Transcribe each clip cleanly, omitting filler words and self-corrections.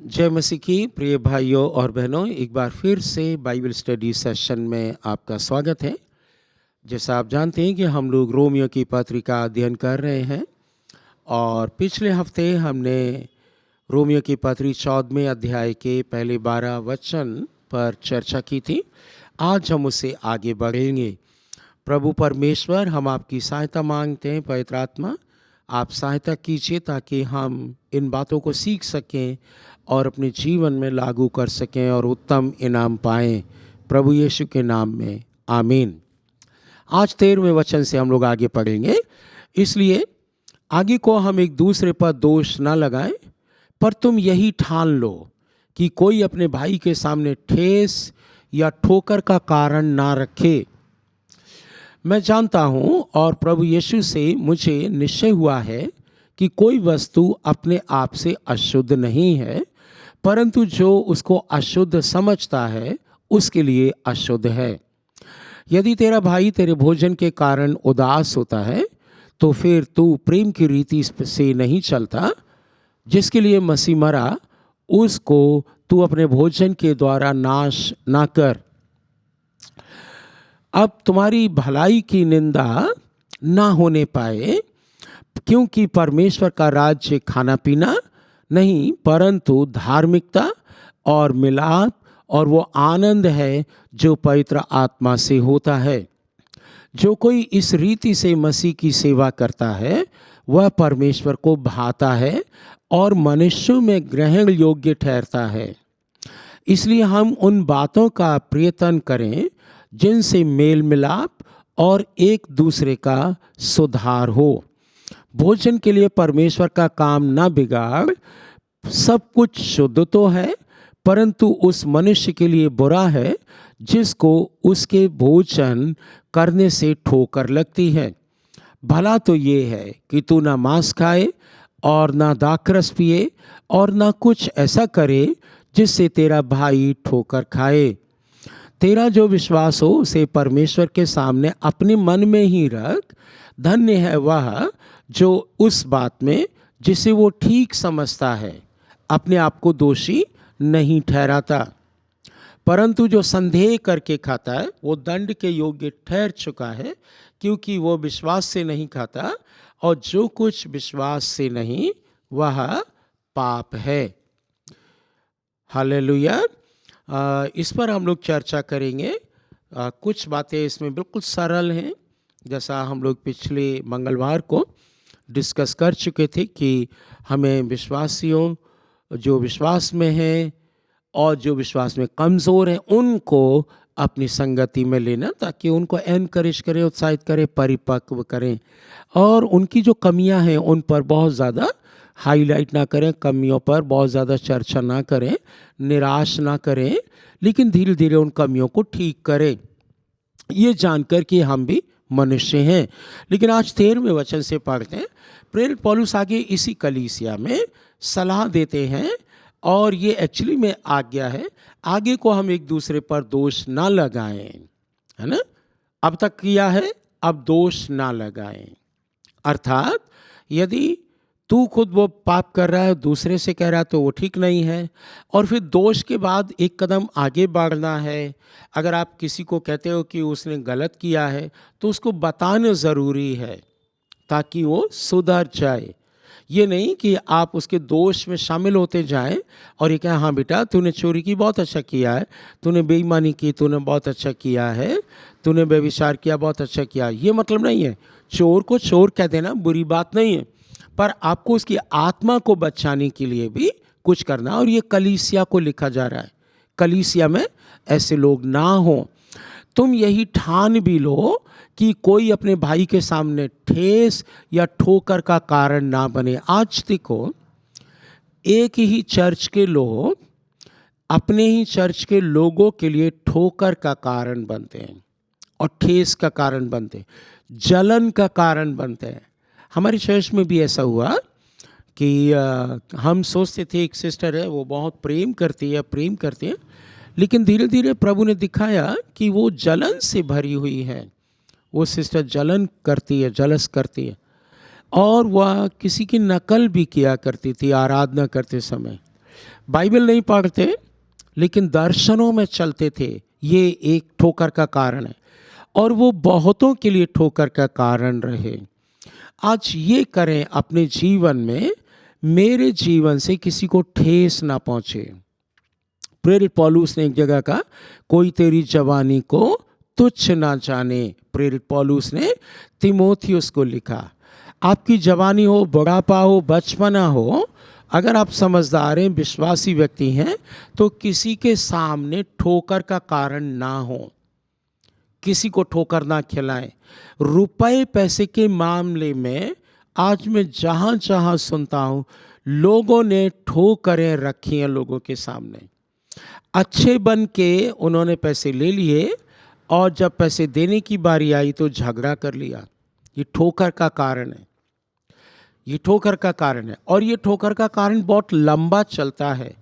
जय मसीह की प्रिय भाइयों और बहनों, एक बार फिर से बाइबल स्टडी सेशन में आपका स्वागत है। जैसा आप जानते हैं कि हम लोग रोमियो की पत्री का अध्ययन कर रहे हैं और पिछले हफ्ते हमने रोमियो की पत्री 14वें अध्याय के पहले 12 वचन पर चर्चा की थी। आज हम उससे आगे बढ़ेंगे। प्रभु परमेश्वर, हम आपकी सहायता मांगते हैं। पवित्र आत्मा, आप सहायता कीजिए ताकि हम इन बातों को सीख सकें और अपने जीवन में लागू कर सकें और उत्तम इनाम पाएं। प्रभु यीशु के नाम में आमीन। आज 13वें वचन से हम लोग आगे पढ़ेंगे, इसलिए आगे को हम एक दूसरे पर दोष ना लगाएं, पर तुम यही ठान लो कि कोई अपने भाई के सामने ठेस या ठोकर का कारण ना रखे। मैं जानता हूँ और प्रभु यीशु से मुझे निश्चय हुआ है कि कोई वस्तु अपने आप से अशुद्ध नहीं है, परंतु जो उसको अशुद्ध समझता है उसके लिए अशुद्ध है। यदि तेरा भाई तेरे भोजन के कारण उदास होता है तो फिर तू प्रेम की रीति से नहीं चलता जिसके लिए मसीह मरा, उसको तू अपने भोजन के द्वारा नाश ना कर। अब तुम्हारी भलाई की निंदा ना होने पाए, क्योंकि परमेश्वर का राज्य खाना पीना नहीं परंतु धार्मिकता और मिलाप और वो आनंद है जो पवित्र आत्मा से होता है। जो कोई इस रीति से मसीह की सेवा करता है वह परमेश्वर को भाता है और मनुष्यों में ग्रहण योग्य ठहरता है। इसलिए हम उन बातों का प्रयत्न करें जिनसे मेल मिलाप और एक दूसरे का सुधार हो। भोजन के लिए परमेश्वर का काम ना बिगाड़। सब कुछ शुद्ध तो है, परंतु उस मनुष्य के लिए बुरा है जिसको उसके भोजन करने से ठोकर लगती है। भला तो ये है कि तू ना मांस खाए और ना दाखरस पिए और ना कुछ ऐसा करे जिससे तेरा भाई ठोकर खाए। तेरा जो विश्वास हो उसे परमेश्वर के सामने अपने मन में ही रख। धन्य है वह जो उस बात में जिसे वो ठीक समझता है अपने आप को दोषी नहीं ठहराता, परंतु जो संदेह करके खाता है वो दंड के योग्य ठहर चुका है, क्योंकि वो विश्वास से नहीं खाता और जो कुछ विश्वास से नहीं वह पाप है। हालेलुया। इस पर हम लोग चर्चा करेंगे। कुछ बातें इसमें बिल्कुल सरल हैं, जैसा हम लोग पिछले मंगलवार को डिस्कस कर चुके थे कि हमें विश्वासियों जो विश्वास में हैं और जो विश्वास में कमज़ोर हैं उनको अपनी संगति में लेना, ताकि उनको एनकरेज करें, उत्साहित करें, परिपक्व करें और उनकी जो कमियां हैं उन पर बहुत ज़्यादा हाईलाइट ना करें, कमियों पर बहुत ज़्यादा चर्चा ना करें, निराश ना करें, लेकिन धीरे धीरे उन कमियों को ठीक करें, ये जानकर कि हम भी मनुष्य हैं। लेकिन आज 13वें वचन से पढ़ते हैं। प्रेरित पौलुस आगे इसी कलीसिया में सलाह देते हैं और ये एक्चुअली में आज्ञा है, आगे को हम एक दूसरे पर दोष ना लगाएं, है ना। अब तक किया है, अब दोष ना लगाएं। अर्थात यदि तू खुद वो पाप कर रहा है, दूसरे से कह रहा है, तो वो ठीक नहीं है। और फिर दोष के बाद एक कदम आगे बढ़ना है। अगर आप किसी को कहते हो कि उसने गलत किया है तो उसको बताना ज़रूरी है ताकि वो सुधर जाए। ये नहीं कि आप उसके दोष में शामिल होते जाएं और ये कहें हाँ बेटा तूने चोरी की, बहुत अच्छा किया है, तूने बेईमानी की, तूने बहुत अच्छा किया है, तूने व्यभिचार किया, बहुत अच्छा किया। ये मतलब नहीं है। चोर को चोर कह देना बुरी बात नहीं है, पर आपको उसकी आत्मा को बचाने के लिए भी कुछ करना। और ये कलीसिया को लिखा जा रहा है, कलीसिया में ऐसे लोग ना हो। तुम यही ठान भी लो कि कोई अपने भाई के सामने ठेस या ठोकर का कारण ना बने। आज देखो, एक ही चर्च के लोग अपने ही चर्च के लोगों के लिए ठोकर का कारण बनते हैं और ठेस का कारण बनते हैं, जलन का कारण बनते हैं। हमारी चर्च में भी ऐसा हुआ कि हम सोचते थे एक सिस्टर है, वो बहुत प्रेम करती है, लेकिन धीरे धीरे प्रभु ने दिखाया कि वो जलन से भरी हुई है। वो सिस्टर जलन करती है, जलस करती है और वह किसी की नकल भी किया करती थी आराधना करते समय। बाइबल नहीं पढ़ते लेकिन दर्शनों में चलते थे। ये एक ठोकर का कारण है और वो बहुतों के लिए ठोकर का कारण रहे। आज ये करें अपने जीवन में, मेरे जीवन से किसी को ठेस ना पहुंचे। प्रेरित पौलुस ने एक जगह कहा, कोई तेरी जवानी को तुच्छ ना जाने। प्रेरित पौलुस ने तीमुथियुस को लिखा। आपकी जवानी हो, बुढ़ापा हो, बचपना हो, अगर आप समझदार हैं, विश्वासी व्यक्ति हैं, तो किसी के सामने ठोकर का कारण ना हो, किसी को ठोकर ना खिलाएं। रुपए पैसे के मामले में आज मैं जहाँ जहाँ सुनता हूँ, लोगों ने ठोकरें रखी हैं लोगों के सामने। अच्छे बन के उन्होंने पैसे ले लिए और जब पैसे देने की बारी आई तो झगड़ा कर लिया। ये ठोकर का कारण है, ये ठोकर का कारण है और ये ठोकर का कारण बहुत लंबा चलता है।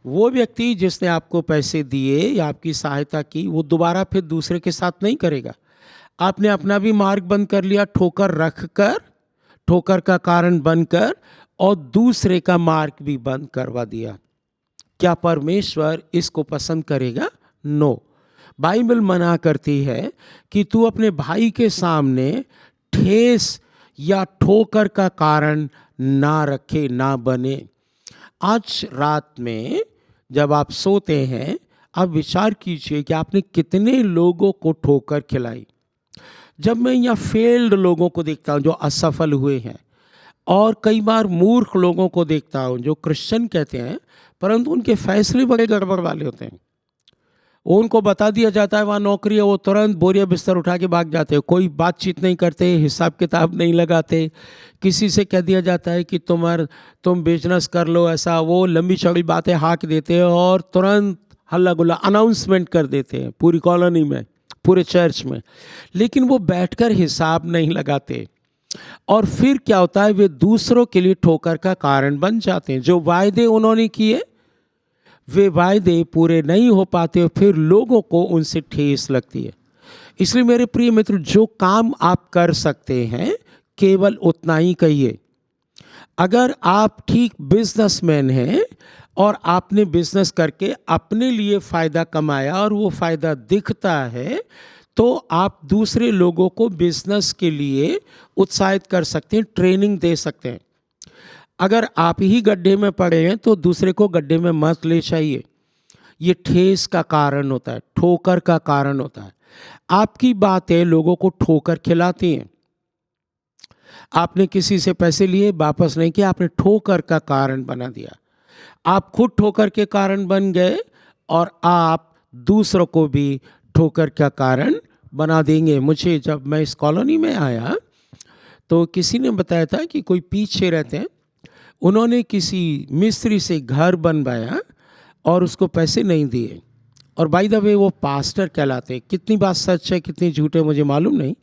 वो व्यक्ति जिसने आपको पैसे दिए या आपकी सहायता की, वो दोबारा फिर दूसरे के साथ नहीं करेगा। आपने अपना भी मार्ग बंद कर लिया, ठोकर रख कर, ठोकर का कारण बनकर, और दूसरे का मार्ग भी बंद करवा दिया। क्या परमेश्वर इसको पसंद करेगा? नो। बाइबल मना करती है कि तू अपने भाई के सामने ठेस या ठोकर का कारण ना रखे, ना बने। आज रात में जब आप सोते हैं, आप विचार कीजिए कि आपने कितने लोगों को ठोकर खिलाई। जब मैं यहाँ फेल्ड लोगों को देखता हूँ जो असफल हुए हैं, और कई बार मूर्ख लोगों को देखता हूँ जो क्रिश्चियन कहते हैं परंतु उनके फैसले बड़े गड़बड़ वाले होते हैं। उनको बता दिया जाता है वहाँ नौकरी है, वो तुरंत बोरिया बिस्तर उठा के भाग जाते हैं। कोई बातचीत नहीं करते, हिसाब किताब नहीं लगाते। किसी से कह दिया जाता है कि तुम बिजनेस कर लो, ऐसा वो लंबी चौड़ी बातें हाँक देते हैं और तुरंत हल्ला गुल्ला अनाउंसमेंट कर देते हैं पूरी कॉलोनी में, पूरे चर्च में। लेकिन वो बैठकर हिसाब नहीं लगाते और फिर क्या होता है, वे दूसरों के लिए ठोकर का कारण बन जाते हैं। जो वायदे उन्होंने किए वे वायदे पूरे नहीं हो पाते, फिर लोगों को उनसे ठेस लगती है। इसलिए मेरे प्रिय मित्र, जो काम आप कर सकते हैं केवल उतना ही कहिए। अगर आप ठीक बिजनेसमैन हैं और आपने बिजनेस करके अपने लिए फ़ायदा कमाया और वो फ़ायदा दिखता है, तो आप दूसरे लोगों को बिजनेस के लिए उत्साहित कर सकते हैं, ट्रेनिंग दे सकते हैं। अगर आप ही गड्ढे में पड़े हैं तो दूसरे को गड्ढे में मत ले जाइए। ये ठेस का कारण होता है, ठोकर का कारण होता है। आपकी बातें लोगों को ठोकर खिलाती हैं। आपने किसी से पैसे लिए, वापस नहीं किया, आपने ठोकर का कारण बना दिया। आप खुद ठोकर के कारण बन गए और आप दूसरों को भी ठोकर का कारण बना देंगे। मुझे जब मैं इस कॉलोनी में आया तो किसी ने बताया था कि कोई पीछे रहते हैं, उन्होंने किसी मिस्त्री से घर बनवाया और उसको पैसे नहीं दिए। और बाय द वे वो पास्टर कहलाते हैं। कितनी बात सच है कितनी झूठ है मुझे मालूम नहीं,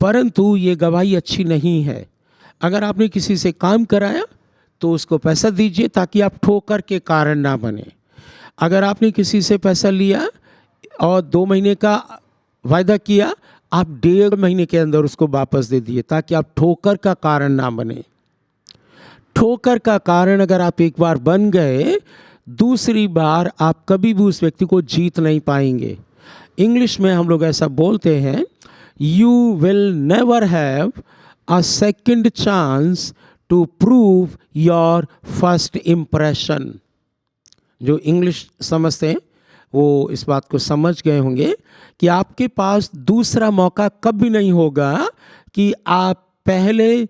परंतु ये गवाही अच्छी नहीं है। अगर आपने किसी से काम कराया तो उसको पैसा दीजिए ताकि आप ठोकर के कारण ना बने। अगर आपने किसी से पैसा लिया और 2 महीने का वायदा किया, आप 1.5 महीने के अंदर उसको वापस दे दिए ताकि आप ठोकर का कारण ना बने। ठोकर का कारण अगर आप एक बार बन गए, दूसरी बार आप कभी भी उस व्यक्ति को जीत नहीं पाएंगे। इंग्लिश में हम लोग ऐसा बोलते हैं, you will never have a second chance to prove your first impression. जो इंग्लिश समझते हैं वो इस बात को समझ गए होंगे कि आपके पास दूसरा मौका कभी नहीं होगा कि आप पहले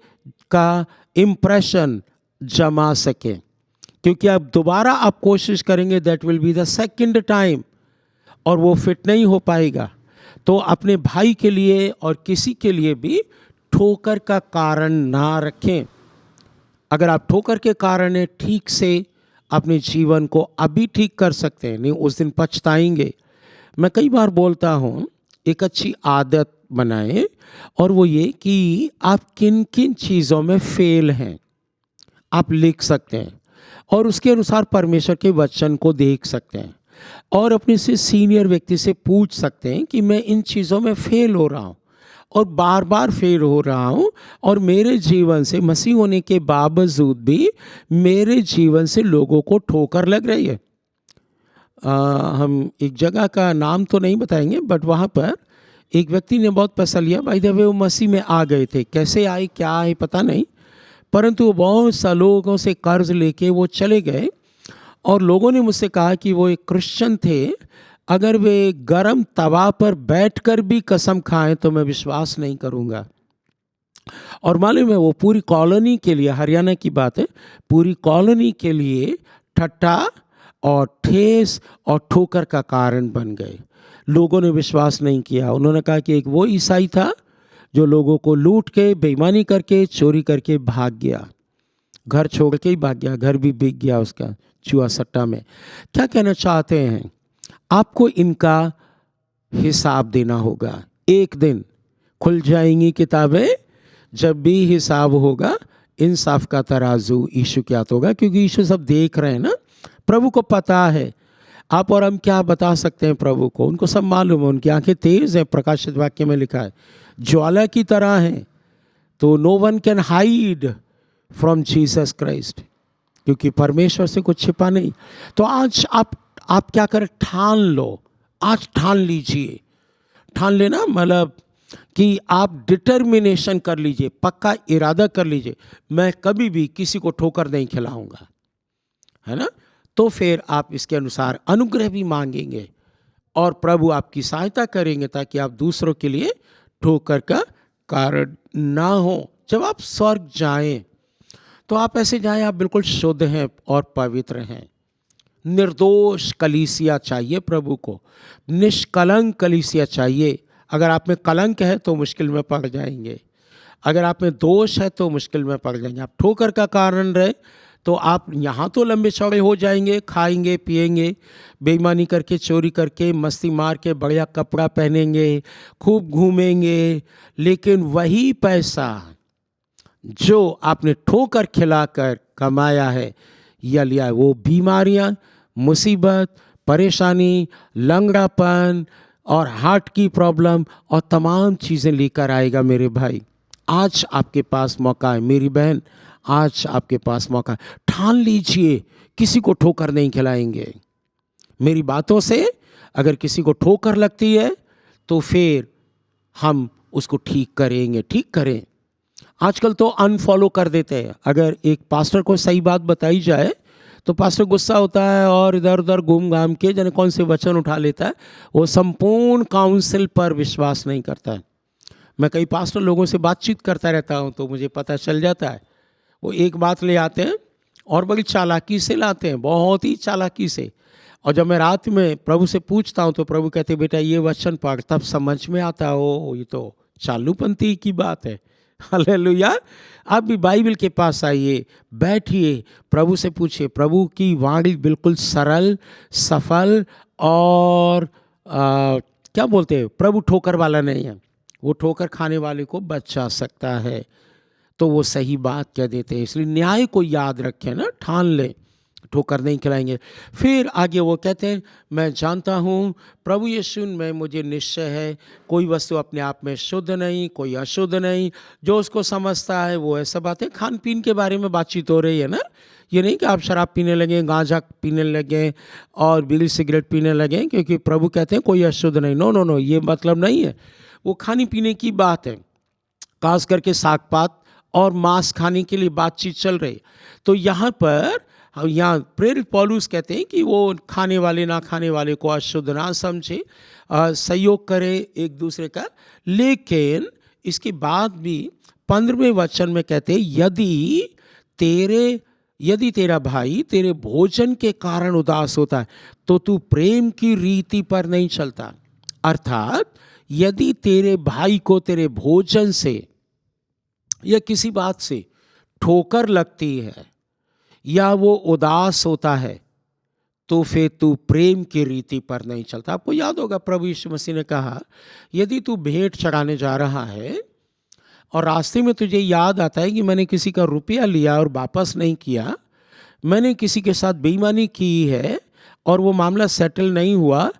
का इम्प्रेशन जमा सकें, क्योंकि अब दोबारा आप कोशिश करेंगे, that will be the second time, और वो फिट नहीं हो पाएगा। तो अपने भाई के लिए और किसी के लिए भी ठोकर का कारण ना रखें। अगर आप ठोकर के कारण है, ठीक से अपने जीवन को अभी ठीक कर सकते हैं, नहीं उस दिन पछताएंगे। मैं कई बार बोलता हूँ एक अच्छी आदत बनाएं, और वो ये कि आप किन किन चीज़ों में फेल हैं आप लिख सकते हैं और उसके अनुसार परमेश्वर के वचन को देख सकते हैं और अपने से सीनियर व्यक्ति से पूछ सकते हैं कि मैं इन चीज़ों में फेल हो रहा हूँ और बार बार फेल हो रहा हूँ, और मेरे जीवन से मसीह होने के बावजूद भी मेरे जीवन से लोगों को ठोकर लग रही है। हम एक जगह का नाम तो नहीं बताएंगे, बट वहाँ पर एक व्यक्ति ने बहुत पैसा लिया। भाई द वे वो मसीह में आ गए थे, कैसे आए क्या आए पता नहीं, परंतु वो बहुत सा लोगों से कर्ज लेके वो चले गए। और लोगों ने मुझसे कहा कि वो एक क्रिश्चियन थे, अगर वे गरम तवा पर बैठकर भी कसम खाएं तो मैं विश्वास नहीं करूंगा। और मालूम है वो पूरी कॉलोनी के लिए, हरियाणा की बात है, पूरी कॉलोनी के लिए ठट्ठा और ठेस और ठोकर का कारण बन गए। लोगों ने विश्वास नहीं किया। उन्होंने कहा कि एक वो ईसाई था जो लोगों को लूट के, बेईमानी करके, चोरी करके भाग गया, घर छोड़ के ही भाग गया, घर भी बिक गया उसका जुआ सट्टा में। क्या कहना चाहते हैं? आपको इनका हिसाब देना होगा। एक दिन खुल जाएंगी किताबें, जब भी हिसाब होगा इंसाफ का तराजू यीशु के हाथ होगा, क्योंकि यीशु सब देख रहे हैं ना। प्रभु को पता है। आप और हम क्या बता सकते हैं प्रभु को? उनको सब मालूम है, उनकी आंखें तेज हैं। प्रकाशित वाक्य में लिखा है ज्वाला की तरह हैं। तो no one can hide from Jesus Christ, क्योंकि परमेश्वर से कुछ छिपा नहीं। तो आज आप क्या करें? ठान लो। आज ठान लीजिए। ठान लेना मतलब कि आप डिटर्मिनेशन कर लीजिए, पक्का इरादा कर लीजिए, मैं कभी भी किसी को ठोकर नहीं खिलाऊंगा, है ना। तो फिर आप इसके अनुसार अनुग्रह भी मांगेंगे और प्रभु आपकी सहायता करेंगे, ताकि आप दूसरों के लिए ठोकर का कारण ना हो। जब आप स्वर्ग जाएं तो आप ऐसे जाएं, आप बिल्कुल शुद्ध हैं और पवित्र हैं। निर्दोष कलीसिया चाहिए प्रभु को, निष्कलंक कलीसिया चाहिए। अगर आप में कलंक है तो मुश्किल में पड़ जाएंगे, अगर आप में दोष है तो मुश्किल में पड़ जाएंगे। आप ठोकर का कारण रहे तो आप यहाँ तो लंबे चौड़े हो जाएंगे, खाएंगे पिएंगे, बेईमानी करके, चोरी करके, मस्ती मार के, बढ़िया कपड़ा पहनेंगे, खूब घूमेंगे, लेकिन वही पैसा जो आपने ठोकर खिलाकर कमाया है या लिया है, वो बीमारियां, मुसीबत, परेशानी, लंगड़ापन और हार्ट की प्रॉब्लम और तमाम चीज़ें लेकर आएगा। मेरे भाई, आज आपके पास मौका है। मेरी बहन, आज आपके पास मौका है। ठान लीजिए, किसी को ठोकर नहीं खिलाएंगे। मेरी बातों से अगर किसी को ठोकर लगती है तो फिर हम उसको ठीक करेंगे। ठीक करें। आजकल तो अनफॉलो कर देते हैं। अगर एक पास्टर को सही बात बताई जाए तो पास्टर गुस्सा होता है और इधर उधर घूम घाम के जाने कौन से वचन उठा लेता है। वो संपूर्ण काउंसिल पर विश्वास नहीं करता है। मैं कई पास्टर लोगों से बातचीत करता रहता हूँ तो मुझे पता चल जाता है। वो एक बात ले आते हैं और बड़ी चालाकी से लाते हैं, बहुत ही चालाकी से। और जब मैं रात में प्रभु से पूछता हूँ तो प्रभु कहते बेटा ये वचन पढ़, तब समझ में आता हो ये तो चालूपंथी की बात है। हालेलुया। आप भी बाइबल के पास आइए, बैठिए, प्रभु से पूछिए। प्रभु की वाणी बिल्कुल सरल, सफल और क्या बोलते हैं, प्रभु ठोकर वाला नहीं है। वो ठोकर खाने वाले को बचा सकता है। तो वो सही बात कह देते हैं। इसलिए न्याय को याद रखें ना, ठान लें, ठोकर नहीं खिलाएंगे। फिर आगे वो कहते हैं मैं जानता हूँ प्रभु यीशु में मुझे निश्चय है कोई वस्तु अपने आप में शुद्ध नहीं, कोई अशुद्ध नहीं। जो उसको समझता है वो ऐसा बात है। खान पीन के बारे में बातचीत हो रही है ना। ये नहीं कि आप शराब पीने लगें, गांजा पीने लगें और बीड़ी सिगरेट पीने लगें, क्योंकि प्रभु कहते हैं कोई अशुद्ध नहीं। नो नो नो, ये मतलब नहीं है। वो खाने पीने की बात है, खास करके साग पात और मांस खाने के लिए बातचीत चल रही। तो यहाँ पर यहाँ प्रेरित पौलुस कहते हैं कि वो खाने वाले ना खाने वाले को अशुद्ध ना समझे, सहयोग करे एक दूसरे का। लेकिन इसके बाद भी 15वें वचन में कहते हैं यदि तेरा भाई तेरे भोजन के कारण उदास होता है तो तू प्रेम की रीति पर नहीं चलता। अर्थात यदि तेरे भाई को तेरे भोजन से या किसी बात से ठोकर लगती है या वो उदास होता है तो फिर तू प्रेम की रीति पर नहीं चलता। आपको याद होगा प्रभु यीशु मसीह ने कहा यदि तू भेंट चढ़ाने जा रहा है और रास्ते में तुझे याद आता है कि मैंने किसी का रुपया लिया और वापस नहीं किया, मैंने किसी के साथ बेईमानी की है और वो मामला सेटल नहीं हुआ,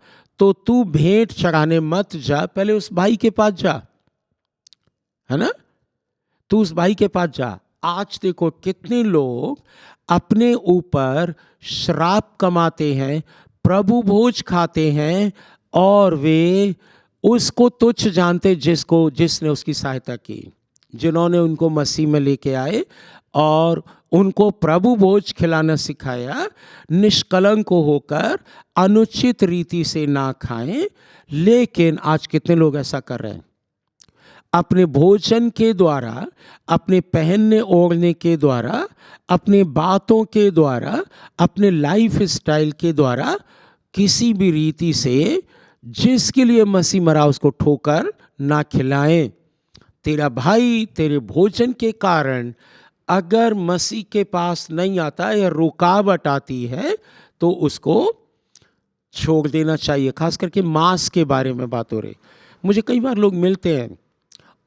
तो तू भेंट चढ़ाने मत जा, पहले उस भाई के पास जा है ना? तू उस भाई के पास जा। आज देखो कितने लोग अपने ऊपर श्राप कमाते हैं, प्रभु भोज खाते हैं और वे उसको तुच्छ जानते जिसने उसकी सहायता की, जिन्होंने उनको मसीह में लेके आए और उनको प्रभु भोज खिलाना सिखाया। निष्कलंक होकर अनुचित रीति से ना खाएं। लेकिन आज कितने लोग ऐसा कर रहे हैं, अपने भोजन के द्वारा, अपने पहनने ओढ़ने के द्वारा, अपने बातों के द्वारा, अपने लाइफ स्टाइल के द्वारा किसी भी रीति से जिसके लिए मसीह मरा उसको ठोकर ना खिलाएं। तेरा भाई तेरे भोजन के कारण अगर मसीह के पास नहीं आता या रुकावट आती है तो उसको छोड़ देना चाहिए। खास करके मांस के बारे में बात हो रही। मुझे कई बार लोग मिलते हैं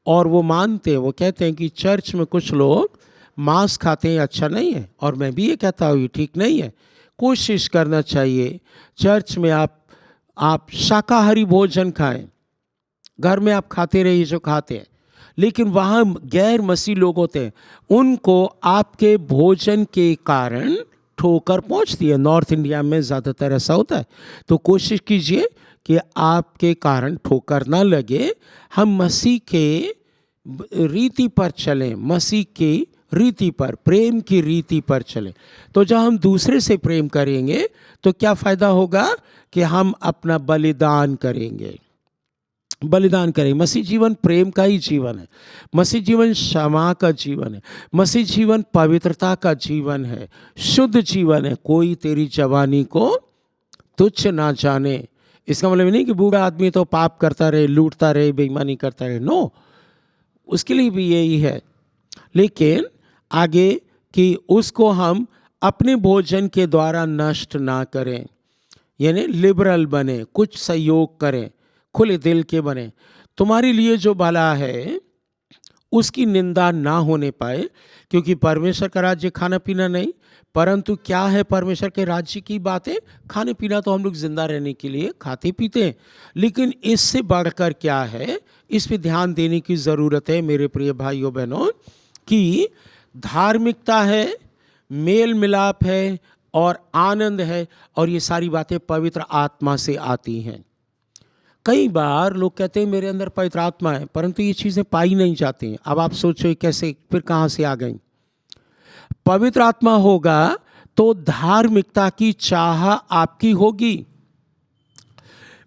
और वो मानते हैं, वो कहते हैं कि चर्च में कुछ लोग मांस खाते हैं, अच्छा नहीं है। और मैं भी ये कहता हूँ ठीक नहीं है। कोशिश करना चाहिए चर्च में आप शाकाहारी भोजन खाएं, घर में आप खाते रहिए जो खाते हैं, लेकिन वहाँ गैर मसीह लोग होते हैं, उनको आपके भोजन के कारण ठोकर पहुँचती है। नॉर्थ इंडिया में ज़्यादातर ऐसा होता है। तो कोशिश कीजिए कि आपके कारण ठोकर ना लगे। हम मसीह के रीति पर चलें, मसीह की रीति पर, प्रेम की रीति पर चलें। तो जब हम दूसरे से प्रेम करेंगे तो क्या फ़ायदा होगा कि हम अपना बलिदान करेंगे। बलिदान करें। मसीह जीवन प्रेम का ही जीवन है। मसीह जीवन क्षमा का जीवन है। मसीह जीवन पवित्रता का जीवन है, शुद्ध जीवन है। कोई तेरी जवानी को तुच्छ ना जाने। इसका मतलब नहीं कि बूढ़ा आदमी तो पाप करता रहे, लूटता रहे, बेईमानी करता रहे। नो, उसके लिए भी यही है। लेकिन आगे कि उसको हम अपने भोजन के द्वारा नष्ट ना करें, यानी लिबरल बने, कुछ सहयोग करें, खुले दिल के बने। तुम्हारे लिए जो भला है उसकी निंदा ना होने पाए, क्योंकि परमेश्वर का राज्य खाना पीना नहीं, परंतु क्या है परमेश्वर के राज्य की बातें। खाने पीना तो हम लोग जिंदा रहने के लिए खाते पीते हैं, लेकिन इससे बढ़कर क्या है, इस पे ध्यान देने की ज़रूरत है मेरे प्रिय भाइयों बहनों, कि धार्मिकता है, मेल मिलाप है और आनंद है, और ये सारी बातें पवित्र आत्मा से आती हैं। कई बार लोग कहते हैं मेरे अंदर पवित्र आत्मा है, परंतु ये चीज़ें पाई नहीं जाती हैं। अब आप सोचो कैसे, फिर कहाँ से आ गई। पवित्र आत्मा होगा तो धार्मिकता की चाह आपकी होगी,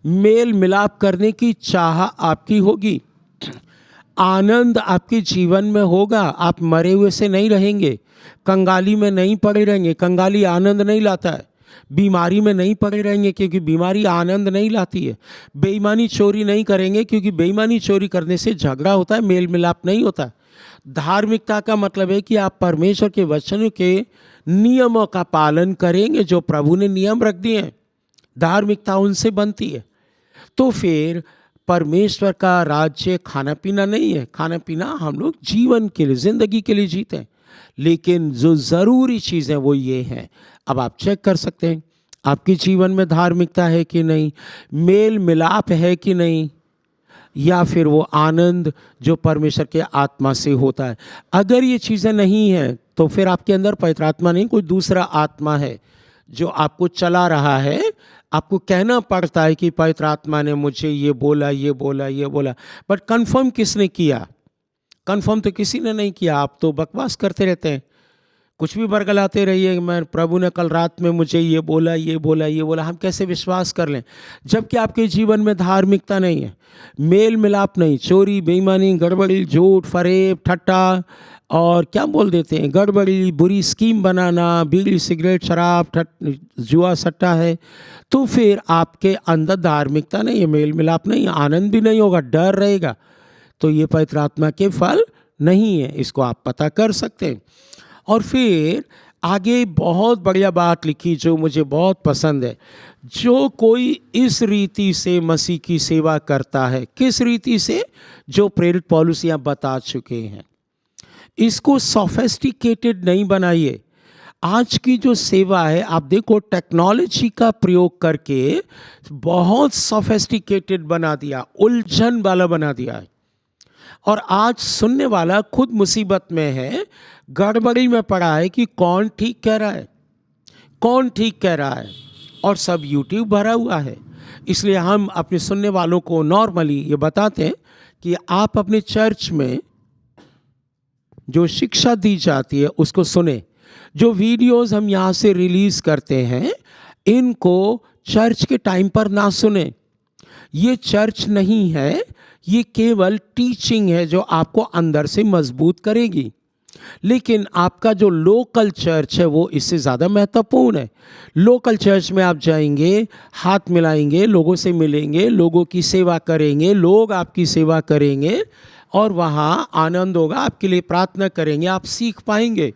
मेल मिलाप करने की चाह आपकी होगी, आनंद आपके जीवन में होगा। आप मरे हुए से नहीं रहेंगे, कंगाली में नहीं पड़े रहेंगे। कंगाली आनंद नहीं लाता है। बीमारी में नहीं पड़े रहेंगे, क्योंकि बीमारी आनंद नहीं लाती है। बेईमानी चोरी नहीं करेंगे, क्योंकि बेईमानी चोरी करने से झगड़ा होता है, मेल मिलाप नहीं होता। धार्मिकता का मतलब है कि आप परमेश्वर के वचनों के नियमों का पालन करेंगे, जो प्रभु ने नियम रख दिए हैं। धार्मिकता उनसे बनती है। तो फिर परमेश्वर का राज्य खाना पीना नहीं है। खाना पीना हम लोग जीवन के लिए, जिंदगी के लिए जीते हैं, लेकिन जो ज़रूरी चीज़ें वो ये हैं। अब आप चेक कर सकते हैं आपके जीवन में धार्मिकता है कि नहीं, मेल मिलाप है कि नहीं, या फिर वो आनंद जो परमेश्वर के आत्मा से होता है। अगर ये चीज़ें नहीं हैं तो फिर आपके अंदर पवित्र आत्मा नहीं, कोई दूसरा आत्मा है जो आपको चला रहा है। आपको कहना पड़ता है कि पवित्र आत्मा ने मुझे ये बोला, ये बोला, ये बोला, बट कंफर्म किसने किया? कंफर्म तो किसी ने नहीं किया। आप तो बकवास करते रहते हैं, कुछ भी बरगलाते रहिए। मैं प्रभु ने कल रात में मुझे ये बोला, ये बोला, ये बोला। हम कैसे विश्वास कर लें जबकि आपके जीवन में धार्मिकता नहीं है, मेल मिलाप नहीं, चोरी, बेईमानी, गड़बड़ी, झूठ, फरेब, ठट्टा और क्या बोल देते हैं, गड़बड़ी, बुरी स्कीम बनाना, बीड़ी, सिगरेट, शराब, जुआ, सट्टा है, तो फिर आपके अंदर धार्मिकता नहीं है, मेल मिलाप नहीं, आनंद भी नहीं होगा, डर रहेगा। तो ये पवित्र आत्मा के फल नहीं है। इसको आप पता कर सकते हैं। और फिर आगे बहुत बढ़िया बात लिखी जो मुझे बहुत पसंद है। जो कोई इस रीति से मसीह की सेवा करता है, किस रीति से, जो प्रेरित पौलुस यहाँ बता चुके हैं, इसको सोफिस्टिकेटेड नहीं बनाइए। आज की जो सेवा है, आप देखो टेक्नोलॉजी का प्रयोग करके बहुत सोफिस्टिकेटेड बना दिया, उलझन वाला बना दिया है। और आज सुनने वाला खुद मुसीबत में है, गड़बड़ी में पड़ा है कि कौन ठीक कह रहा है, कौन ठीक कह रहा है, और सब यूट्यूब भरा हुआ है। इसलिए हम अपने सुनने वालों को नॉर्मली ये बताते हैं कि आप अपने चर्च में जो शिक्षा दी जाती है उसको सुने। जो वीडियोस हम यहाँ से रिलीज़ करते हैं इनको चर्च के टाइम पर ना सुने। ये चर्च नहीं है, ये केवल टीचिंग है जो आपको अंदर से मजबूत करेगी। लेकिन आपका जो लोकल चर्च है वो इससे ज़्यादा महत्वपूर्ण है। लोकल चर्च में आप जाएंगे, हाथ मिलाएंगे, लोगों से मिलेंगे, लोगों की सेवा करेंगे, लोग आपकी सेवा करेंगे और वहाँ आनंद होगा, आपके लिए प्रार्थना करेंगे, आप सीख पाएंगे।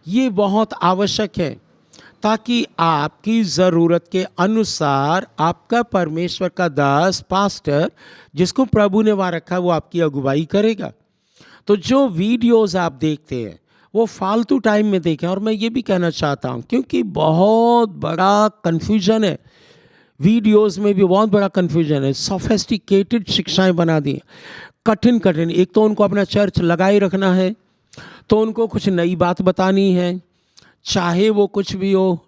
ये बहुत आवश्यक है ताकि आपकी ज़रूरत के अनुसार आपका परमेश्वर का दास, पास्टर, जिसको प्रभु ने वहाँ रखा, वो आपकी अगुवाई करेगा। तो जो वीडियोस आप देखते हैं वो फालतू टाइम में देखें। और मैं ये भी कहना चाहता हूँ क्योंकि बहुत बड़ा कन्फ्यूजन है, वीडियोस में भी बहुत बड़ा कन्फ्यूजन है, सोफिस्टिकेटेड शिक्षाएं बना दी, कठिन कठिन। एक तो उनको अपना चर्च लगाए रखना है, तो उनको कुछ नई बात बतानी है, चाहे वो कुछ भी हो,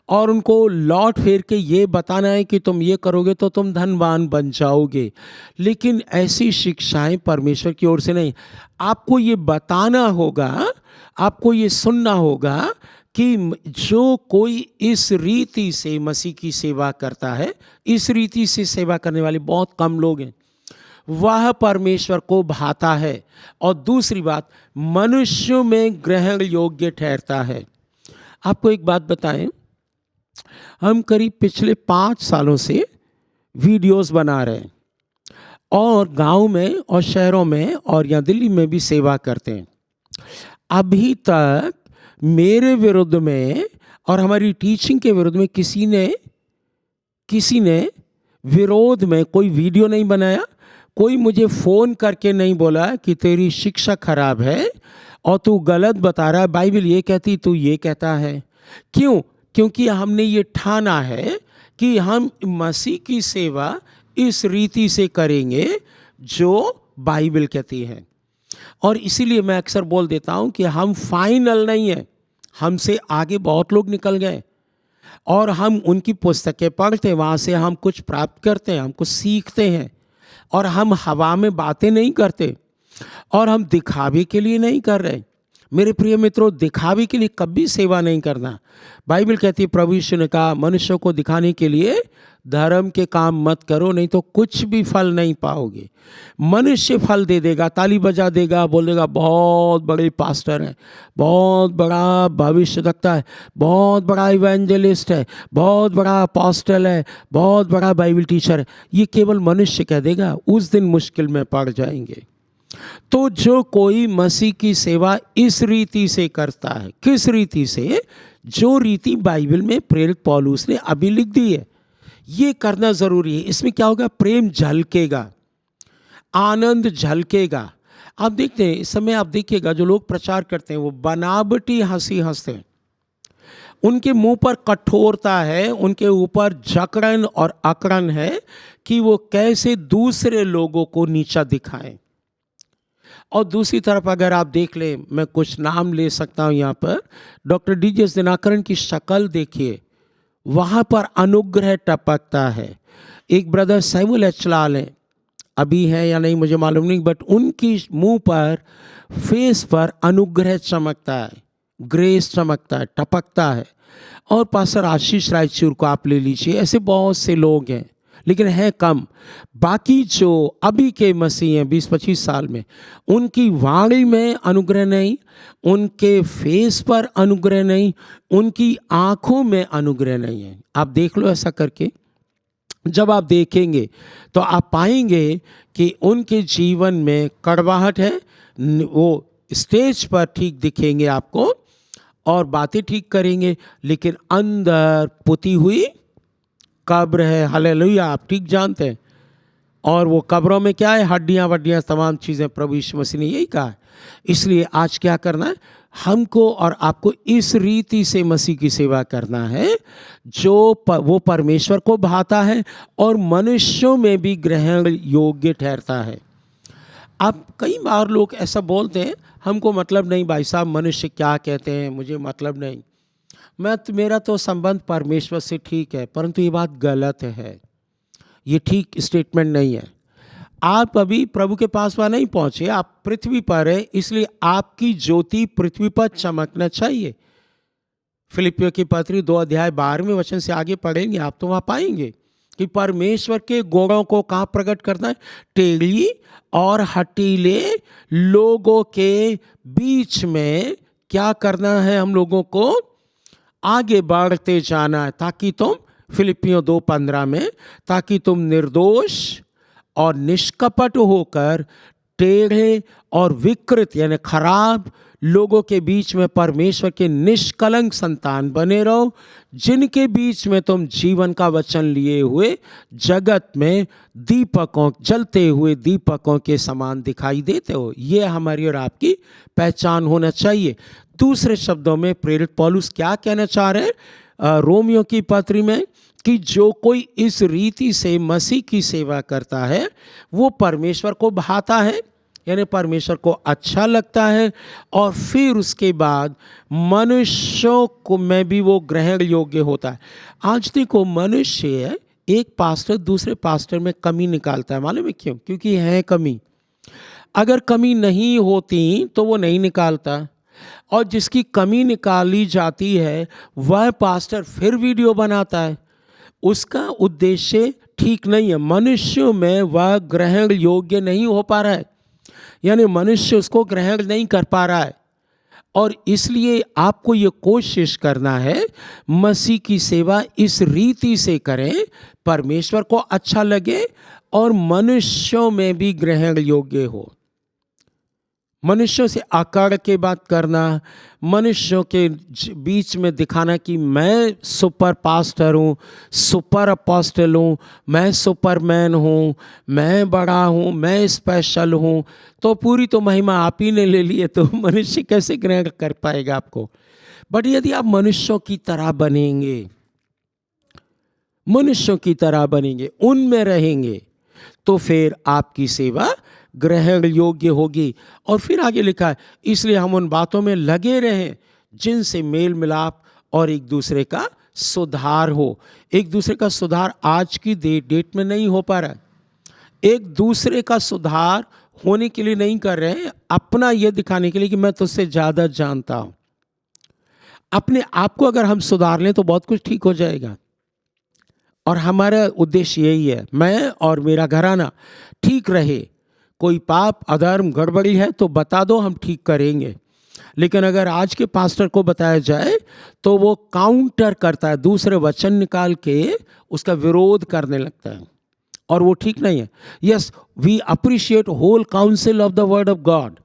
और उनको लौट फेर के ये बताना है कि तुम ये करोगे तो तुम धनवान बन जाओगे। लेकिन ऐसी शिक्षाएं परमेश्वर की ओर से नहीं। आपको ये बताना होगा, आपको ये सुनना होगा कि जो कोई इस रीति से मसीह की सेवा करता है, इस रीति से सेवा करने वाले बहुत कम लोग हैं, वह परमेश्वर को भाता है और दूसरी बात मनुष्यों में ग्रहण योग्य ठहरता है। आपको एक बात बताएं, हम करीब पिछले 5 सालों से वीडियोस बना रहे हैं और गांव में और शहरों में और यहाँ दिल्ली में भी सेवा करते हैं। अभी तक मेरे विरुद्ध में और हमारी टीचिंग के विरुद्ध में किसी ने विरोध में कोई वीडियो नहीं बनाया, कोई मुझे फ़ोन करके नहीं बोला कि तेरी शिक्षा खराब है और तू गलत बता रहा है, बाइबल ये कहती तू ये कहता है। क्यों? क्योंकि हमने ये ठाना है कि हम मसीह की सेवा इस रीति से करेंगे जो बाइबल कहती है। और इसीलिए मैं अक्सर बोल देता हूँ कि हम फाइनल नहीं है, हमसे आगे बहुत लोग निकल गए और हम उनकी पुस्तकें पढ़ते हैं, वहाँ से हम कुछ प्राप्त करते हैं, हम कुछ सीखते हैं। और हम हवा में बातें नहीं करते और हम दिखावे के लिए नहीं कर रहे। मेरे प्रिय मित्रों, दिखावे के लिए कभी सेवा नहीं करना। बाइबल कहती है, प्रभु यीशु ने कहा, मनुष्यों को दिखाने के लिए धर्म के काम मत करो, नहीं तो कुछ भी फल नहीं पाओगे। मनुष्य फल दे देगा, ताली बजा देगा, बोलेगा बहुत बड़े पास्टर हैं, बहुत बड़ा भविष्यवक्ता है, बहुत बड़ा इवेंजलिस्ट है, बहुत बड़ा अपोस्टल है, बहुत बड़ा बाइबल टीचर है। ये केवल मनुष्य कह देगा, उस दिन मुश्किल में पड़ जाएंगे। तो जो कोई मसीह की सेवा इस रीति से करता है, किस रीति से? जो रीति बाइबल में प्रेरित पौलुस ने अभी लिख दी है, ये करना जरूरी है। इसमें क्या होगा? प्रेम झलकेगा, आनंद झलकेगा। आप देखते हैं इस समय, आप देखिएगा जो लोग प्रचार करते हैं वो बनावटी हंसी हंसते हैं, उनके मुंह पर कठोरता है, उनके ऊपर जकड़न और अकड़न है कि वो कैसे दूसरे लोगों को नीचा दिखाएं। और दूसरी तरफ अगर आप देख लें, मैं कुछ नाम ले सकता हूँ यहाँ पर, डॉक्टर डी.जी.एस. दिनाकरण की शक्ल देखिए, वहाँ पर अनुग्रह टपकता है। एक ब्रदर सैमुअल एच. लाल हैं, अभी है या नहीं मुझे मालूम नहीं, बट उनकी मुंह पर, फेस पर अनुग्रह चमकता है, ग्रेस चमकता है, टपकता है। और पास्टर आशीष रायचूर को आप ले लीजिए, ऐसे बहुत से लोग हैं, लेकिन है कम। बाकी जो अभी के मसीह हैं 20-25 साल में, उनकी वाणी में अनुग्रह नहीं, उनके फेस पर अनुग्रह नहीं, उनकी आँखों में अनुग्रह नहीं है। आप देख लो ऐसा करके, जब आप देखेंगे तो आप पाएंगे कि उनके जीवन में कड़वाहट है। वो स्टेज पर ठीक दिखेंगे आपको और बातें ठीक करेंगे, लेकिन अंदर पुती हुई कब्र है। हालेलुया, आप ठीक जानते हैं। और वो कब्रों में क्या है? हड्डियां वड्डियां, तमाम चीज़ें। प्रभु यीशु मसीह ने यही कहा है। इसलिए आज क्या करना है? हमको और आपको इस रीति से मसीह की सेवा करना है जो वो परमेश्वर को भाता है और मनुष्यों में भी ग्रहण योग्य ठहरता है। अब कई बार लोग ऐसा बोलते हैं, हमको मतलब नहीं भाई साहब मनुष्य क्या कहते हैं, मुझे मतलब नहीं, मेरा तो संबंध परमेश्वर से ठीक है। परंतु ये बात गलत है, ये ठीक स्टेटमेंट नहीं है। आप अभी प्रभु के पास वहाँ नहीं पहुँचे, आप पृथ्वी पर हैं, इसलिए आपकी ज्योति पृथ्वी पर चमकना चाहिए। फिलिपियों की पत्री 2 अध्याय 12वें वचन से आगे पढ़ेंगे आप तो वहाँ पाएंगे कि परमेश्वर के गुणों को कहाँ प्रकट करना है, टेढ़ी और हठीले लोगों के बीच में क्या करना है, हम लोगों को आगे बढ़ते जाना है, ताकि तुम फिलिपियों 2:15 में, ताकि तुम निर्दोष और निष्कपट होकर टेढ़े और विकृत यानी खराब लोगों के बीच में परमेश्वर के निष्कलंक संतान बने रहो, जिनके बीच में तुम जीवन का वचन लिए हुए जगत में दीपकों, जलते हुए दीपकों के समान दिखाई देते हो। ये हमारी और आपकी पहचान होना चाहिए। दूसरे शब्दों में प्रेरित पौलुस क्या कहना चाह रहे हैं रोमियो की पत्री में, कि जो कोई इस रीति से मसीह की सेवा करता है वो परमेश्वर को भाता है, यानी परमेश्वर को अच्छा लगता है, और फिर उसके बाद मनुष्यों को में भी वो ग्रहण योग्य होता है। आज देखो, मनुष्य एक पास्टर दूसरे पास्टर में कमी निकालता है, मालूम है क्यों? क्योंकि है कमी। अगर कमी नहीं होती तो वो नहीं निकालता, और जिसकी कमी निकाली जाती है वह पास्टर फिर वीडियो बनाता है। उसका उद्देश्य ठीक नहीं है, मनुष्यों में वह ग्रहण योग्य नहीं हो पा रहा है, यानी मनुष्य उसको ग्रहण नहीं कर पा रहा है। और इसलिए आपको ये कोशिश करना है मसीह की सेवा इस रीति से करें, परमेश्वर को अच्छा लगे और मनुष्यों में भी ग्रहण योग्य हो। मनुष्यों से आकर के बात करना, मनुष्यों के बीच में दिखाना कि मैं सुपर पास्टर हूँ, सुपर अपोस्टल हूँ, मैं सुपरमैन हूँ, मैं बड़ा हूँ, मैं स्पेशल हूँ, तो पूरी तो महिमा आप ही ने ले ली है, तो मनुष्य कैसे ग्रहण कर पाएगा आपको? बट यदि आप मनुष्यों की तरह बनेंगे, मनुष्यों की तरह बनेंगे, उनमें रहेंगे, तो फिर आपकी सेवा ग्रहण योग्य होगी। और फिर आगे लिखा है, इसलिए हम उन बातों में लगे रहें जिनसे मेल मिलाप और एक दूसरे का सुधार हो। एक दूसरे का सुधार आज की डेट में नहीं हो पा रहा है। एक दूसरे का सुधार होने के लिए नहीं कर रहे हैं, अपना यह दिखाने के लिए कि मैं तुझसे ज़्यादा जानता हूँ। अपने आप को अगर हम सुधार लें तो बहुत कुछ ठीक हो जाएगा, और हमारा उद्देश्य यही है, मैं और मेरा घराना ठीक रहे। कोई पाप अधर्म गड़बड़ी है तो बता दो, हम ठीक करेंगे। लेकिन अगर आज के पास्टर को बताया जाए तो वो काउंटर करता है, दूसरे वचन निकाल के उसका विरोध करने लगता है, और वो ठीक नहीं है। Yes, we appreciate whole council of the word of God.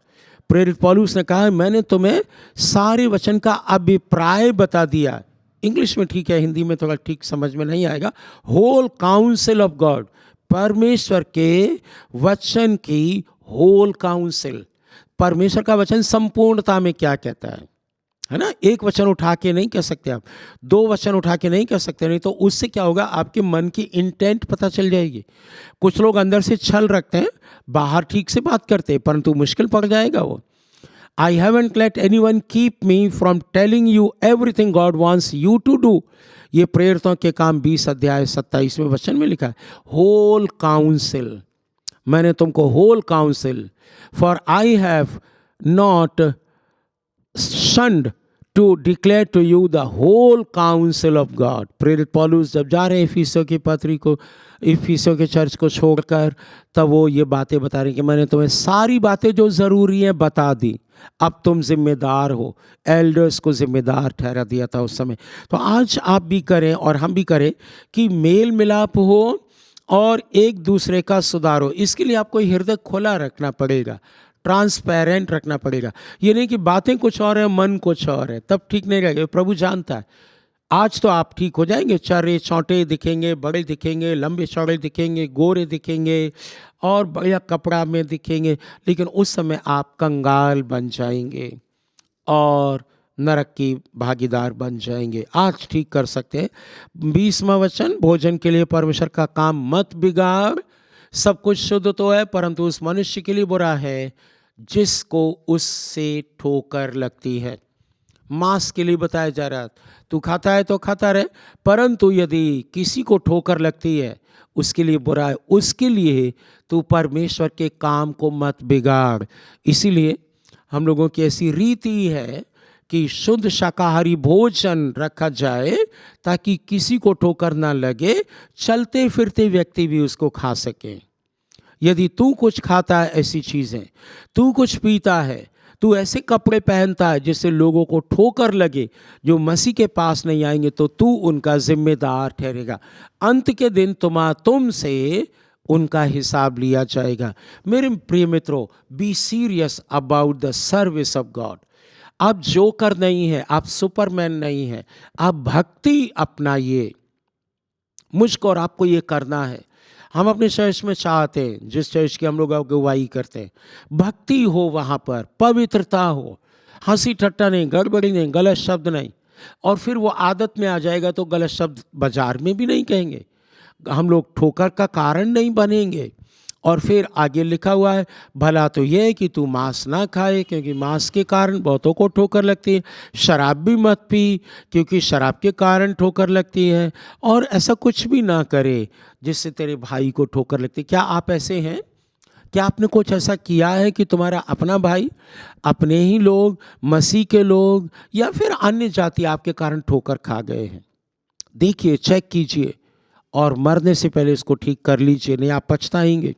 प्रेरित पौलुस ने कहा, मैंने तुम्हें सारे वचन का अभिप्राय बता दिया। इंग्लिश में ठीक है, हिंदी में थोड़ा ठीक समझ में नहीं आएगा। होल काउंसिल ऑफ गॉड, परमेश्वर के वचन की होल काउंसिल। परमेश्वर का वचन संपूर्णता में क्या कहता है ना? एक वचन उठा के नहीं कह सकते आप, 2 वचन उठा के नहीं कह सकते, नहीं तो उससे क्या होगा, आपके मन की इंटेंट पता चल जाएगी। कुछ लोग अंदर से छल रखते हैं, बाहर ठीक से बात करते हैं, परंतु मुश्किल पड़ जाएगा वो। I haven't let anyone keep me from telling you everything God wants you to do. ये प्रेरितों के काम 20 अध्याय 27वें वचन में लिखा है, होल काउंसिल। मैंने तुमको whole council, for I have not shunned to declare to you the whole council of God. प्रेरित पौलुस जब जा रहे हैं इफिसियों की पत्री को, इफिसियों के चर्च को छोड़कर, तब वो ये बातें बता रहे हैं कि मैंने तुम्हें सारी बातें जो ज़रूरी हैं बता दी, अब तुम जिम्मेदार हो। एल्डर्स को जिम्मेदार ठहरा दिया था उस समय। तो आज आप भी करें और हम भी करें कि मेल मिलाप हो और एक दूसरे का सुधार हो। इसके लिए आपको हृदय खुला रखना पड़ेगा, ट्रांसपेरेंट रखना पड़ेगा। ये नहीं कि बातें कुछ और है, मन कुछ और है, तब ठीक नहीं रहेगा। प्रभु जानता है, आज तो आप ठीक हो जाएंगे, चौड़े चौटे दिखेंगे, बड़े दिखेंगे, लंबे चौड़े दिखेंगे, गोरे दिखेंगे और बढ़िया कपड़ा में दिखेंगे, लेकिन उस समय आप कंगाल बन जाएंगे और नरक की भागीदार बन जाएंगे। आज ठीक कर सकते हैं। 20वां वचन, भोजन के लिए परमेश्वर का काम मत बिगाड़, सब कुछ शुद्ध तो है, परंतु उस मनुष्य के लिए बुरा है जिसको उससे ठोकर लगती है। मांस के लिए बताया जा रहा है, तू खाता है तो खाता रहे, परंतु यदि किसी को ठोकर लगती है उसके लिए बुरा है, उसके लिए तू परमेश्वर के काम को मत बिगाड़। इसीलिए हम लोगों की ऐसी रीति है कि शुद्ध शाकाहारी भोजन रखा जाए ताकि किसी को ठोकर ना लगे, चलते फिरते व्यक्ति भी उसको खा सके। यदि तू कुछ खाता है ऐसी चीज़ें, तू कुछ पीता है, तू ऐसे कपड़े पहनता है जिससे लोगों को ठोकर लगे, जो मसीह के पास नहीं आएंगे, तो तू उनका जिम्मेदार ठहरेगा। अंत के दिन तुमसे उनका हिसाब लिया जाएगा। मेरे प्रिय मित्रों, be serious about the service of God. आप जोकर नहीं है, आप सुपरमैन नहीं है, आप भक्ति अपनाइए। मुझको और आपको ये करना है। हम अपने चर्च में चाहते हैं, जिस चर्च की हम लोग अगुवाई करते हैं, भक्ति हो, वहाँ पर पवित्रता हो, हंसी ठट्टा नहीं, गड़बड़ी नहीं, गलत शब्द नहीं। और फिर वो आदत में आ जाएगा तो गलत शब्द बाजार में भी नहीं कहेंगे, हम लोग ठोकर का कारण नहीं बनेंगे। और फिर आगे लिखा हुआ है, भला तो यह है कि तू मांस ना खाए, क्योंकि मांस के कारण बहुतों को ठोकर लगती है। शराब भी मत पी, क्योंकि शराब के कारण ठोकर लगती है। और ऐसा कुछ भी ना करे जिससे तेरे भाई को ठोकर लगती है। क्या आप ऐसे हैं? क्या आपने कुछ ऐसा किया है कि तुम्हारा अपना भाई, अपने ही लोग, मसीह के लोग या फिर अन्य जाति आपके कारण ठोकर खा गए हैं? देखिए, चेक कीजिए और मरने से पहले इसको ठीक कर लीजिए, नहीं आप पछताएंगे।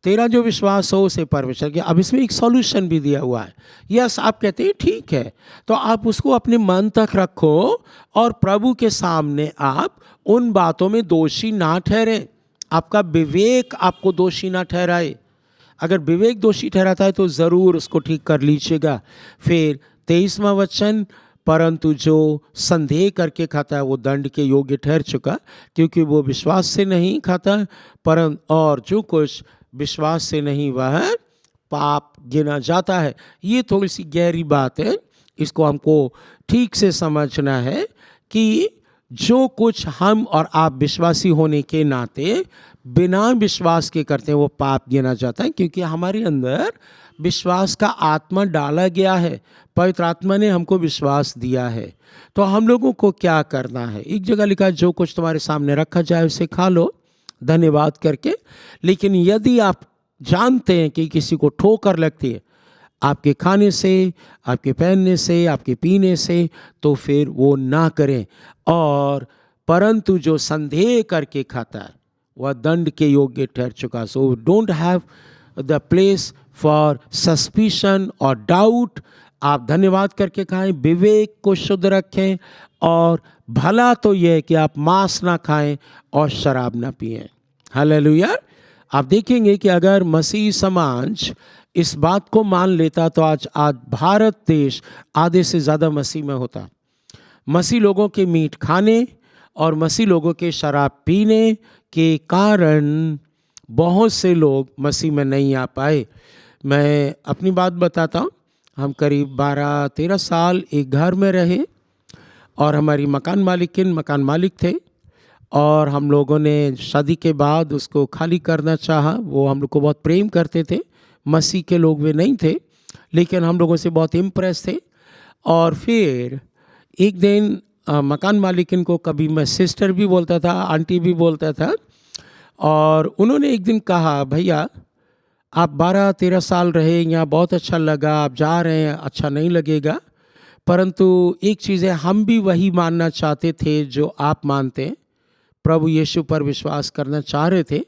तेरा जो विश्वास हो उसे परमेश्वर के। अब इसमें एक सॉल्यूशन भी दिया हुआ है। यस, आप कहते हैं ठीक है, तो आप उसको अपने मन तक रखो और प्रभु के सामने आप उन बातों में दोषी ना ठहरें। आपका विवेक आपको दोषी ना ठहराए। अगर विवेक दोषी ठहराता है तो ज़रूर उसको ठीक कर लीजिएगा। फिर 23वां वचन, परंतु जो संदेह करके खाता है वो दंड के योग्य ठहर चुका, क्योंकि वो विश्वास से नहीं खाता, परंतु और जो कुछ विश्वास से नहीं वह पाप गिना जाता है। ये थोड़ी सी गहरी बात है, इसको हमको ठीक से समझना है कि जो कुछ हम और आप विश्वासी होने के नाते बिना विश्वास के करते हैं वो पाप गिना जाता है, क्योंकि हमारे अंदर विश्वास का आत्मा डाला गया है। पवित्र आत्मा ने हमको विश्वास दिया है। तो हम लोगों को क्या करना है? एक जगह लिखा है, जो कुछ तुम्हारे सामने रखा जाए उसे खा लो धन्यवाद करके। लेकिन यदि आप जानते हैं कि किसी को ठोकर लगती है आपके खाने से, आपके पहनने से, आपके पीने से, तो फिर वो ना करें। और परंतु जो संदेह करके खाता है वह दंड के योग्य ठहर चुका। So don't have the place for suspicion और डाउट। आप धन्यवाद करके खाएं, विवेक को शुद्ध रखें, और भला तो यह है कि आप मांस ना खाएं और शराब ना पिएं। हालेलुया। आप देखेंगे कि अगर मसीह समाज इस बात को मान लेता तो आज भारत देश आधे से ज़्यादा मसीह में होता। मसीह लोगों के मीट खाने और मसीह लोगों के शराब पीने के कारण बहुत से लोग मसीह में नहीं आ पाए। मैं अपनी बात बताता हूँ। हम करीब 12-13 साल एक घर में रहे और हमारी मकान मालिक थे, और हम लोगों ने शादी के बाद उसको खाली करना चाहा। वो हम लोग को बहुत प्रेम करते थे, मसीह के लोग वे नहीं थे, लेकिन हम लोगों से बहुत इम्प्रेस थे। और फिर एक दिन मकान मालिकिन को कभी मैं सिस्टर भी बोलता था, आंटी भी बोलता था, और उन्होंने एक दिन कहा, भैया आप 12-13 साल रहे यहाँ, बहुत अच्छा लगा, आप जा रहे हैं, अच्छा नहीं लगेगा, परंतु एक चीज़ है, हम भी वही मानना चाहते थे जो आप मानते हैं। प्रभु यीशु पर विश्वास करना चाह रहे थे,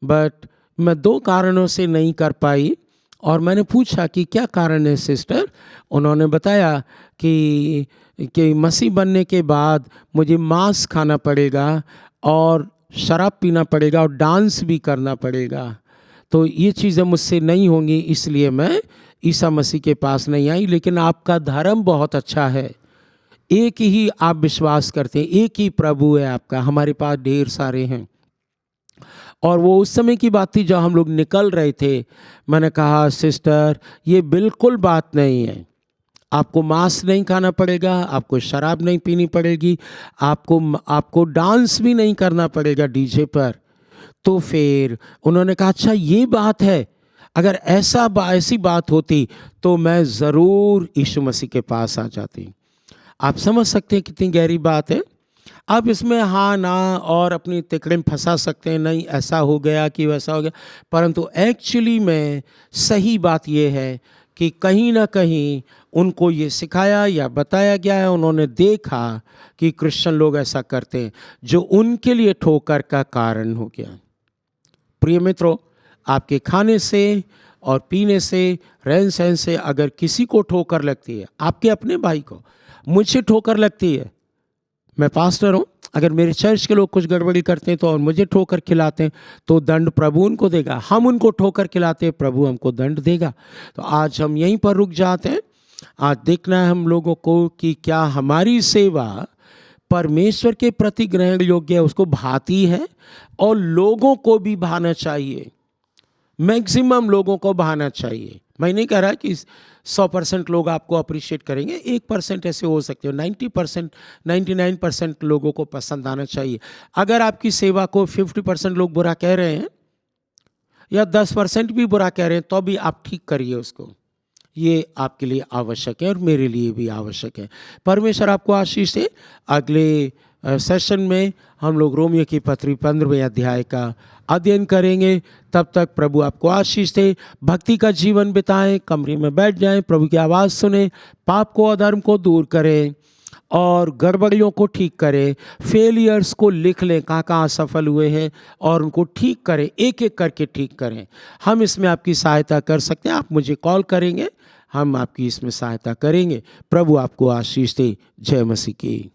बट मैं 2 कारणों से नहीं कर पाई। और मैंने पूछा कि क्या कारण है सिस्टर? उन्होंने बताया कि मसीह बनने के बाद मुझे मांस खाना पड़ेगा और शराब पीना पड़ेगा और डांस भी करना पड़ेगा, तो ये चीज़ें मुझसे नहीं होंगी, इसलिए मैं ईसा मसीह के पास नहीं आई। लेकिन आपका धर्म बहुत अच्छा है, एक ही आप विश्वास करते हैं, एक ही प्रभु है आपका, हमारे पास ढेर सारे हैं। और वो उस समय की बात थी जब हम लोग निकल रहे थे। मैंने कहा, सिस्टर ये बिल्कुल बात नहीं है, आपको मांस नहीं खाना पड़ेगा, आपको शराब नहीं पीनी पड़ेगी, आपको डांस भी नहीं करना पड़ेगा डीजे पर। तो फिर उन्होंने कहा अच्छा ये बात है, अगर ऐसी बात होती तो मैं ज़रूर यीशु मसीह के पास आ जाती। आप समझ सकते हैं कितनी गहरी बात है। आप इसमें हाँ ना और अपनी तिकड़ी में फंसा सकते हैं, नहीं ऐसा हो गया कि वैसा हो गया, परंतु एक्चुअली में सही बात यह है कि कहीं ना कहीं उनको ये सिखाया या बताया गया है, उन्होंने देखा कि क्रिश्चियन लोग ऐसा करते हैं, जो उनके लिए ठोकर का कारण हो गया। प्रिय मित्रों, आपके खाने से और पीने से, रहन सहन से अगर किसी को ठोकर लगती है, आपके अपने भाई को, मुझे ठोकर लगती है, मैं पास्टर हूँ, अगर मेरे चर्च के लोग कुछ गड़बड़ी करते हैं तो और मुझे ठोकर खिलाते हैं तो दंड प्रभु उनको देगा। हम उनको ठोकर खिलाते हैं, प्रभु हमको दंड देगा। तो आज हम यहीं पर रुक जाते हैं। आज देखना है हम लोगों को कि क्या हमारी सेवा परमेश्वर के प्रति ग्रहण योग्य है, उसको भाती है और लोगों को भी भाना चाहिए। मैक्सिमम लोगों को भाना चाहिए। मैं नहीं कह रहा कि 100% लोग आपको अप्रिशिएट करेंगे, 1% ऐसे हो सकते हो, 90%, 99% लोगों को पसंद आना चाहिए। अगर आपकी सेवा को 50% लोग बुरा कह रहे हैं या 10% भी बुरा कह रहे हैं तो भी आप ठीक करिए उसको। ये आपके लिए आवश्यक है और मेरे लिए भी आवश्यक है। परमेश्वर आपको आशीष दे। अगले सेशन में हम लोग रोमियो की पत्री 15वें अध्याय का अध्ययन करेंगे। तब तक प्रभु आपको आशीष दे। भक्ति का जीवन बिताएं, कमरे में बैठ जाएं, प्रभु की आवाज़ सुने, पाप को अधर्म को दूर करें और गड़बड़ियों को ठीक करें। फेलियर्स को लिख लें, कहाँ कहाँ असफल हुए हैं और उनको ठीक करें, एक एक करके ठीक करें। हम इसमें आपकी सहायता कर सकते हैं। आप मुझे कॉल करेंगे, हम आपकी इसमें सहायता करेंगे। प्रभु आपको आशीष दे। जय मसीह की।